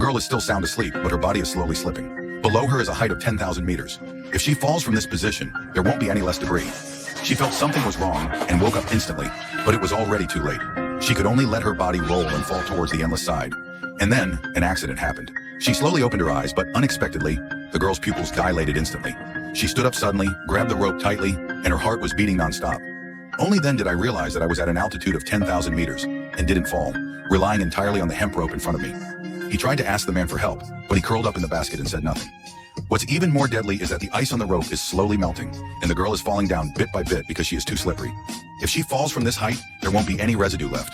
girl is still sound asleep, but her body is slowly slipping. Below her is a height of 10,000 meters. If she falls from this position, there won't be any less debris. She felt something was wrong and woke up instantly, but it was already too late. She could only let her body roll and fall towards the endless side. And then, an accident happened. She slowly opened her eyes, but unexpectedly, the girl's pupils dilated instantly. She stood up suddenly, grabbed the rope tightly, and her heart was beating nonstop. Only then did I realize that I was at an altitude of 10,000 meters and didn't fall, relying entirely on the hemp rope in front of me. He tried to ask the man for help, but he curled up in the basket and said nothing. What's even more deadly is that the ice on the rope is slowly melting, and the girl is falling down bit by bit because she is too slippery. If she falls from this height, there won't be any residue left.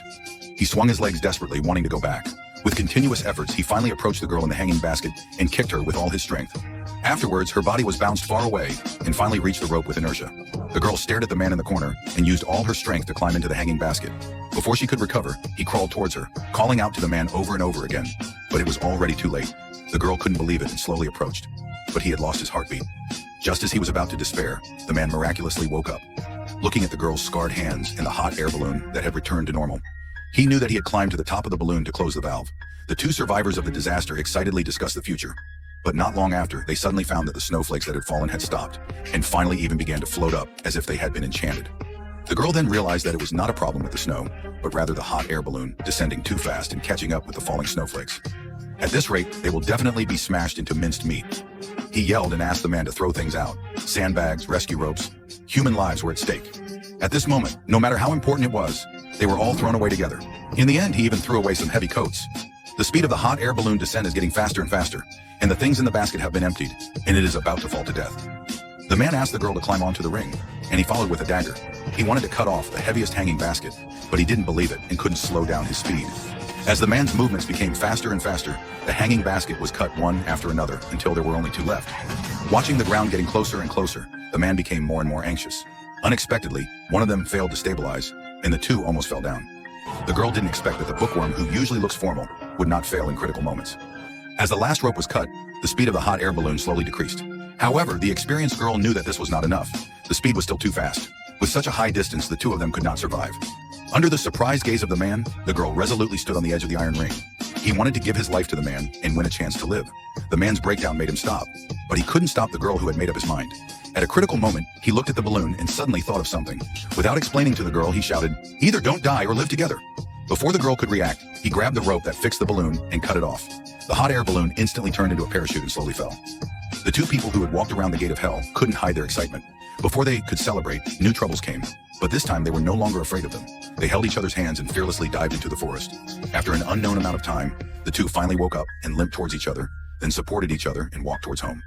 He swung his legs desperately, wanting to go back. With continuous efforts, he finally approached the girl in the hanging basket and kicked her with all his strength. Afterwards, her body was bounced far away and finally reached the rope with inertia. The girl stared at the man in the corner and used all her strength to climb into the hanging basket. Before she could recover, he crawled towards her, calling out to the man over and over again. But it was already too late. The girl couldn't believe it and slowly approached. But he had lost his heartbeat. Just as he was about to despair, the man miraculously woke up. Looking at the girl's scarred hands and the hot air balloon that had returned to normal, he knew that he had climbed to the top of the balloon to close the valve. The two survivors of the disaster excitedly discussed the future. But not long after, they suddenly found that the snowflakes that had fallen had stopped, and finally even began to float up as if they had been enchanted. The girl then realized that it was not a problem with the snow, but rather the hot air balloon descending too fast and catching up with the falling snowflakes. At this rate, they will definitely be smashed into minced meat. He yelled and asked the man to throw things out. Sandbags, rescue ropes. Human lives were at stake. At this moment, no matter how important it was, they were all thrown away together. In the end, he even threw away some heavy coats. The speed of the hot air balloon descent is getting faster and faster, and the things in the basket have been emptied, and it is about to fall to death. The man asked the girl to climb onto the ring, and he followed with a dagger. He wanted to cut off the heaviest hanging basket, but he didn't believe it and couldn't slow down his speed. As the man's movements became faster and faster, the hanging basket was cut one after another until there were only two left. Watching the ground getting closer and closer, the man became more and more anxious. Unexpectedly, one of them failed to stabilize, and the two almost fell down. The girl didn't expect that the bookworm, who usually looks formal, would not fail in critical moments. As the last rope was cut, the speed of the hot air balloon slowly decreased. However, the experienced girl knew that this was not enough. The speed was still too fast. With such a high distance, the two of them could not survive. Under the surprised gaze of the man, the girl resolutely stood on the edge of the iron ring. He wanted to give his life to the man and win a chance to live. The man's breakdown made him stop, but he couldn't stop the girl who had made up his mind. At a critical moment, he looked at the balloon and suddenly thought of something. Without explaining to the girl, he shouted, "Either don't die or live together." Before the girl could react, he grabbed the rope that fixed the balloon and cut it off. The hot air balloon instantly turned into a parachute and slowly fell. The two people who had walked around the gate of hell couldn't hide their excitement. Before they could celebrate, new troubles came. But this time they were no longer afraid of them. They held each other's hands and fearlessly dived into the forest. After an unknown amount of time, the two finally woke up and limped towards each other, then supported each other and walked towards home.